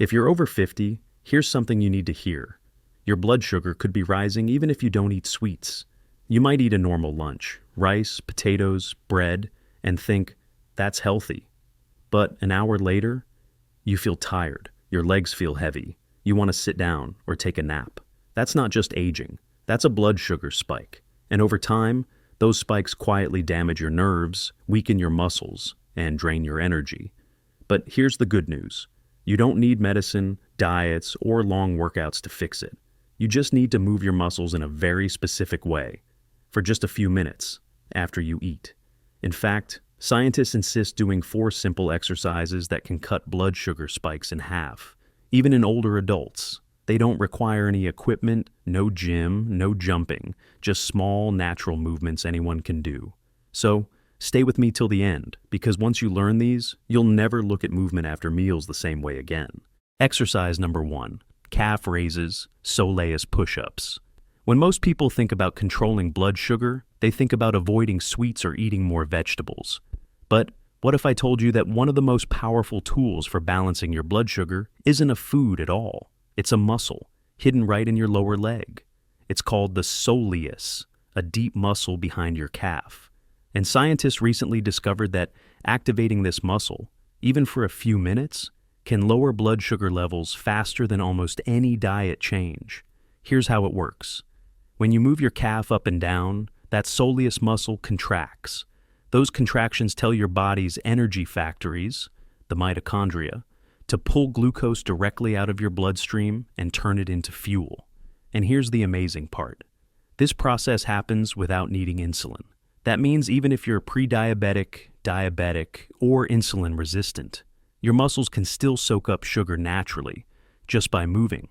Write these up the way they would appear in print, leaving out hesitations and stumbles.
If you're over 50, here's something you need to hear. Your blood sugar could be rising even if you don't eat sweets. You might eat a normal lunch, rice, potatoes, bread, and think, that's healthy. But an hour later, you feel tired, your legs feel heavy, you want to sit down or take a nap. That's not just aging, that's a blood sugar spike. And over time, those spikes quietly damage your nerves, weaken your muscles, and drain your energy. But here's the good news. You don't need medicine, diets, or long workouts to fix it. You just need to move your muscles in a very specific way, for just a few minutes, after you eat. In fact, scientists insist doing 4 simple exercises that can cut blood sugar spikes in half. Even in older adults, they don't require any equipment, no gym, no jumping, just small, natural movements anyone can do. So, stay with me till the end, because once you learn these, you'll never look at movement after meals the same way again. Exercise number 1, calf raises, soleus push-ups. When most people think about controlling blood sugar, they think about avoiding sweets or eating more vegetables. But what if I told you that one of the most powerful tools for balancing your blood sugar isn't a food at all? It's a muscle, hidden right in your lower leg. It's called the soleus, a deep muscle behind your calf. And scientists recently discovered that activating this muscle, even for a few minutes, can lower blood sugar levels faster than almost any diet change. Here's how it works. When you move your calf up and down, that soleus muscle contracts. Those contractions tell your body's energy factories, the mitochondria, to pull glucose directly out of your bloodstream and turn it into fuel. And here's the amazing part. This process happens without needing insulin. That means even if you're pre-diabetic, diabetic, or insulin resistant, your muscles can still soak up sugar naturally, just by moving.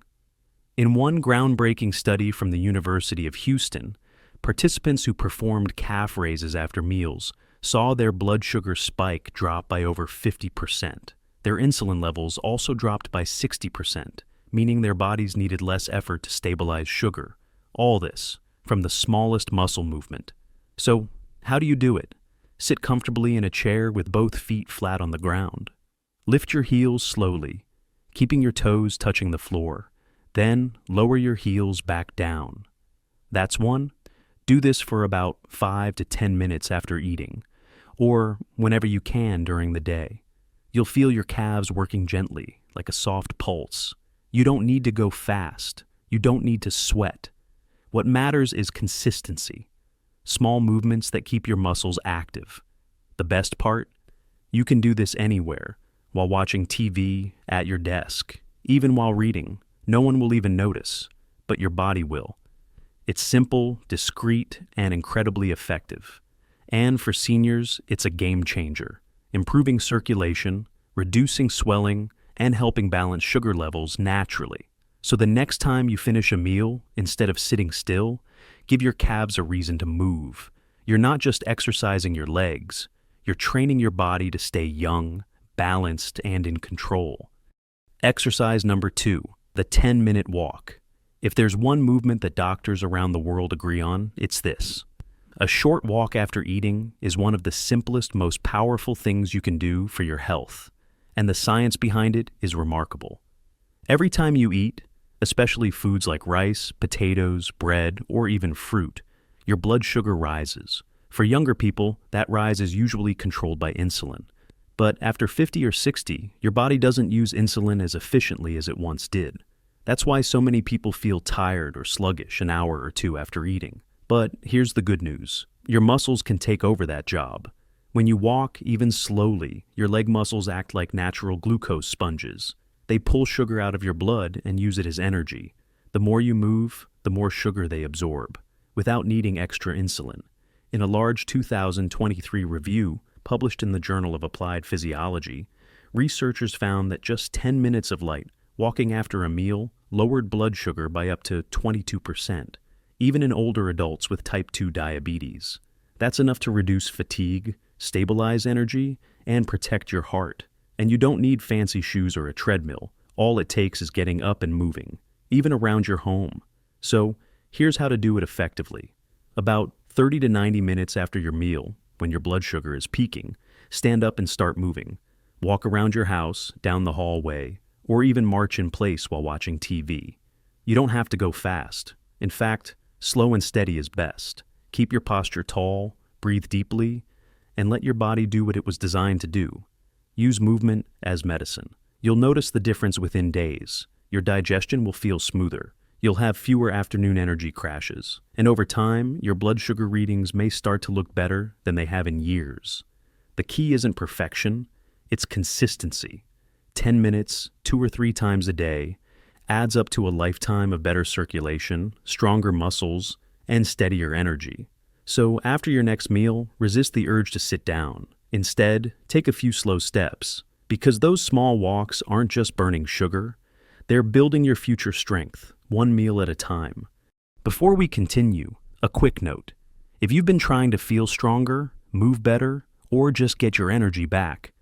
In one groundbreaking study from the University of Houston, participants who performed calf raises after meals saw their blood sugar spike drop by over 50%. Their insulin levels also dropped by 60%, meaning their bodies needed less effort to stabilize sugar. All this from the smallest muscle movement. So, how do you do it? Sit comfortably in a chair with both feet flat on the ground. Lift your heels slowly, keeping your toes touching the floor. Then, lower your heels back down. That's one. Do this for about 5 to 10 minutes after eating, or whenever you can during the day. You'll feel your calves working gently, like a soft pulse. You don't need to go fast. You don't need to sweat. What matters is consistency. Small movements that keep your muscles active. The best part? You can do this anywhere, while watching TV, at your desk, even while reading. No one will even notice, but your body will. It's simple, discreet, and incredibly effective. And for seniors, it's a game changer, improving circulation, reducing swelling, and helping balance sugar levels naturally. So the next time you finish a meal, instead of sitting still, give your calves a reason to move. You're not just exercising your legs, you're training your body to stay young, balanced, and in control. Exercise number 2, the 10-minute walk. If there's one movement that doctors around the world agree on, it's this. A short walk after eating is one of the simplest, most powerful things you can do for your health, and the science behind it is remarkable. Every time you eat, especially foods like rice, potatoes, bread, or even fruit, your blood sugar rises. For younger people, that rise is usually controlled by insulin. But after 50 or 60, your body doesn't use insulin as efficiently as it once did. That's why so many people feel tired or sluggish an hour or two after eating. But here's the good news. Your muscles can take over that job. When you walk, even slowly, your leg muscles act like natural glucose sponges. They pull sugar out of your blood and use it as energy. The more you move, the more sugar they absorb, without needing extra insulin. In a large 2023 review published in the Journal of Applied Physiology, researchers found that just 10 minutes of light walking after a meal lowered blood sugar by up to 22%, even in older adults with type 2 diabetes. That's enough to reduce fatigue, stabilize energy, and protect your heart. And you don't need fancy shoes or a treadmill. All it takes is getting up and moving, even around your home. So, here's how to do it effectively. About 30 to 90 minutes after your meal, when your blood sugar is peaking, stand up and start moving. Walk around your house, down the hallway, or even march in place while watching TV. You don't have to go fast. In fact, slow and steady is best. Keep your posture tall, breathe deeply, and let your body do what it was designed to do. Use movement as medicine. You'll notice the difference within days. Your digestion will feel smoother. You'll have fewer afternoon energy crashes. And over time, your blood sugar readings may start to look better than they have in years. The key isn't perfection, it's consistency. 10 minutes, 2 or 3 times a day, adds up to a lifetime of better circulation, stronger muscles, and steadier energy. So after your next meal, resist the urge to sit down. Instead, take a few slow steps, because those small walks aren't just burning sugar, they're building your future strength, one meal at a time. Before we continue, a quick note. If you've been trying to feel stronger, move better, or just get your energy back,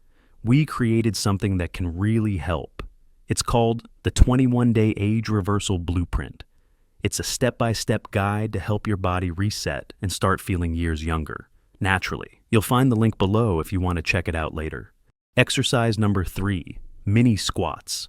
we created something that can really help. It's called the 21-Day Age Reversal Blueprint. It's a step-by-step guide to help your body reset and start feeling years younger, naturally. You'll find the link below if you want to check it out later. Exercise number 3, mini squats.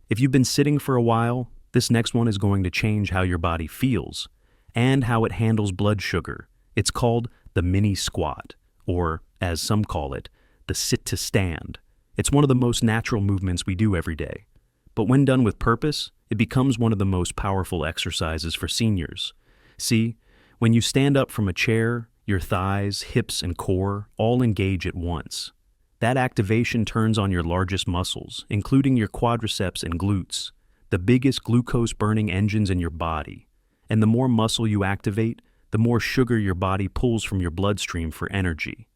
If you've been sitting for a while, this next one is going to change how your body feels and how it handles blood sugar. It's called the mini squat, or as some call it, the sit to stand. It's one of the most natural movements we do every day. But when done with purpose, it becomes one of the most powerful exercises for seniors. See, when you stand up from a chair, your thighs, hips, and core all engage at once. That activation turns on your largest muscles, including your quadriceps and glutes, the biggest glucose-burning engines in your body. And the more muscle you activate, the more sugar your body pulls from your bloodstream for energy.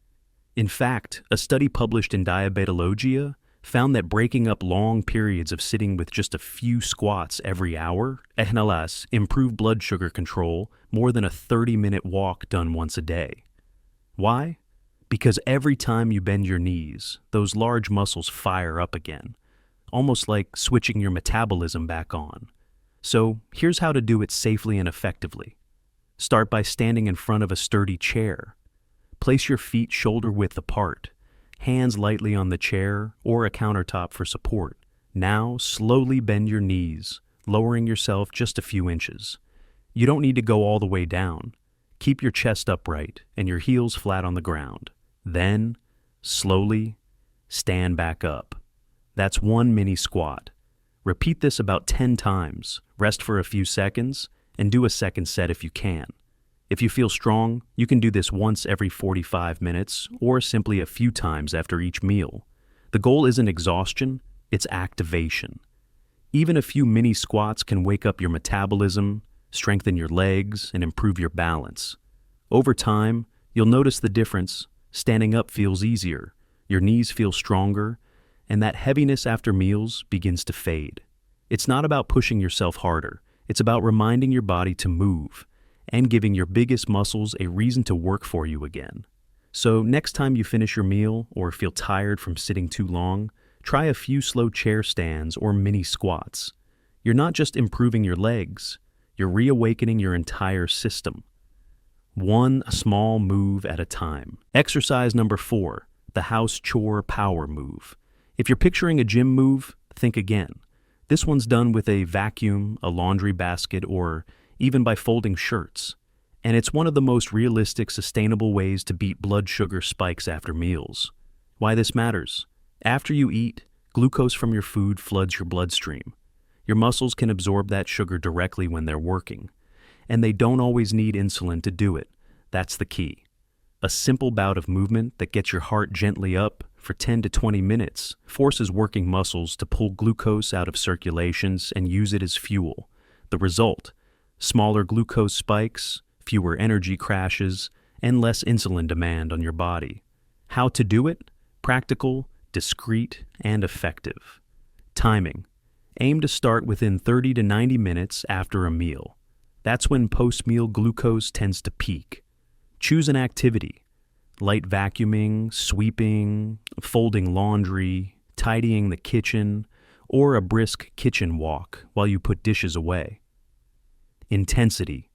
In fact, a study published in Diabetologia found that breaking up long periods of sitting with just a few squats every hour, improved blood sugar control more than a 30-minute walk done once a day. Why? Because every time you bend your knees, those large muscles fire up again, almost like switching your metabolism back on. So here's how to do it safely and effectively. Start by standing in front of a sturdy chair. Place your feet shoulder-width apart, hands lightly on the chair or a countertop for support. Now slowly bend your knees, lowering yourself just a few inches. You don't need to go all the way down. Keep your chest upright and your heels flat on the ground. Then, slowly, stand back up. That's one mini squat. Repeat this about 10 times, rest for a few seconds, and do a second set if you can. If you feel strong, you can do this once every 45 minutes or simply a few times after each meal. The goal isn't exhaustion, it's activation. Even a few mini squats can wake up your metabolism, strengthen your legs, and improve your balance. Over time, you'll notice the difference. Standing up feels easier, your knees feel stronger, and that heaviness after meals begins to fade. It's not about pushing yourself harder, it's about reminding your body to move and giving your biggest muscles a reason to work for you again. So next time you finish your meal or feel tired from sitting too long, try a few slow chair stands or mini squats. You're not just improving your legs, you're reawakening your entire system. One small move at a time. Exercise number 4, the house chore power move. If you're picturing a gym move, think again. This one's done with a vacuum, a laundry basket, or even by folding shirts. And it's one of the most realistic, sustainable ways to beat blood sugar spikes after meals. Why this matters? After you eat, glucose from your food floods your bloodstream. Your muscles can absorb that sugar directly when they're working. And they don't always need insulin to do it. That's the key. A simple bout of movement that gets your heart gently up for 10 to 20 minutes forces working muscles to pull glucose out of circulations and use it as fuel. The result: smaller glucose spikes, fewer energy crashes, and less insulin demand on your body. How to do it? Practical, discreet, and effective. Timing. Aim to start within 30 to 90 minutes after a meal. That's when post-meal glucose tends to peak. Choose an activity: light vacuuming, sweeping, folding laundry, tidying the kitchen, or a brisk kitchen walk while you put dishes away. Intensity.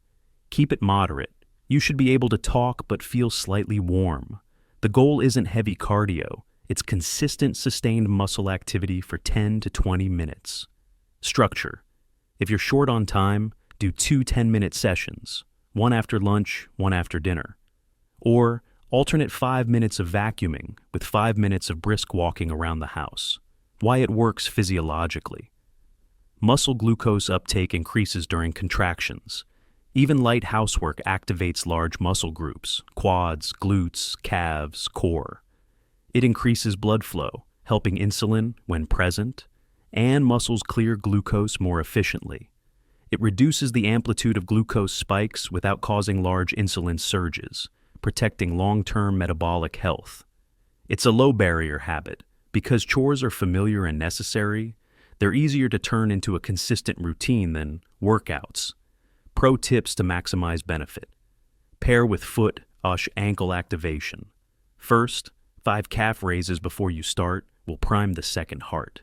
Keep it moderate. You should be able to talk but feel slightly warm. The goal isn't heavy cardio, It's consistent, sustained muscle activity for 10 to 20 minutes. Structure. If you're short on time, do 2 10-minute sessions, one after lunch, one after dinner. Or alternate 5 minutes of vacuuming with 5 minutes of brisk walking around the house. Why it works physiologically. Muscle glucose uptake increases during contractions. Even light housework activates large muscle groups, quads, glutes, calves, core. It increases blood flow, helping insulin, when present, and muscles clear glucose more efficiently. It reduces the amplitude of glucose spikes without causing large insulin surges, protecting long-term metabolic health. It's a low-barrier habit. Because chores are familiar and necessary, they're easier to turn into a consistent routine than workouts. Pro tips to maximize benefit. Pair with foot, ankle activation. First, 5 calf raises before you start will prime the second heart.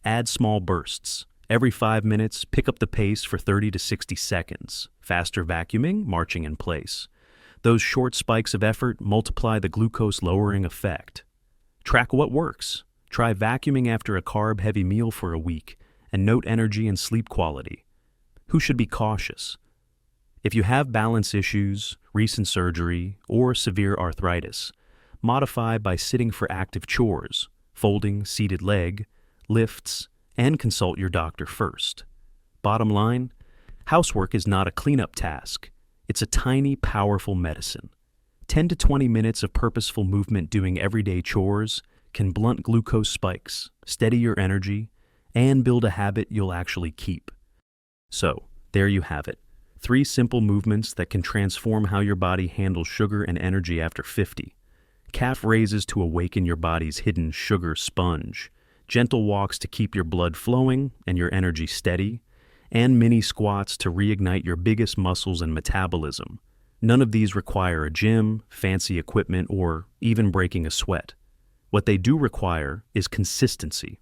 Add small bursts. Every 5 minutes, pick up the pace for 30 to 60 seconds. Faster vacuuming, marching in place. Those short spikes of effort multiply the glucose-lowering effect. Track what works. Try vacuuming after a carb-heavy meal for a week, and note energy and sleep quality. Who should be cautious? If you have balance issues, recent surgery, or severe arthritis, modify by sitting for active chores, folding, seated leg, lifts, and consult your doctor first. Bottom line, housework is not a cleanup task. It's a tiny, powerful medicine. 10 to 20 minutes of purposeful movement doing everyday chores can blunt glucose spikes, steady your energy, and build a habit you'll actually keep. So, there you have it. 3 simple movements that can transform how your body handles sugar and energy after 50. Calf raises to awaken your body's hidden sugar sponge, gentle walks to keep your blood flowing and your energy steady, and mini squats to reignite your biggest muscles and metabolism. None of these require a gym, fancy equipment, or even breaking a sweat. What they do require is consistency.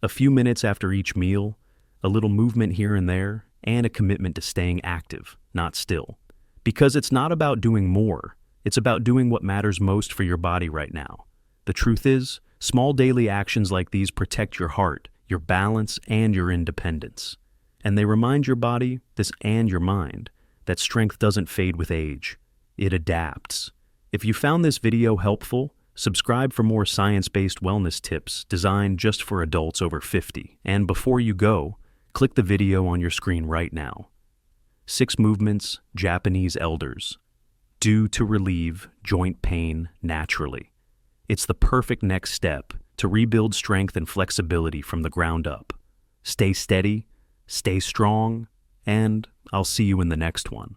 A few minutes after each meal, a little movement here and there, and a commitment to staying active, not still. Because it's not about doing more, it's about doing what matters most for your body right now. The truth is, small daily actions like these protect your heart, your balance, and your independence. And they remind your body, and your mind, that strength doesn't fade with age. It adapts. If you found this video helpful, subscribe for more science-based wellness tips designed just for adults over 50. And before you go, click the video on your screen right now. 6 movements Japanese elders do to relieve joint pain naturally. It's the perfect next step to rebuild strength and flexibility from the ground up. Stay steady, stay strong, and I'll see you in the next one.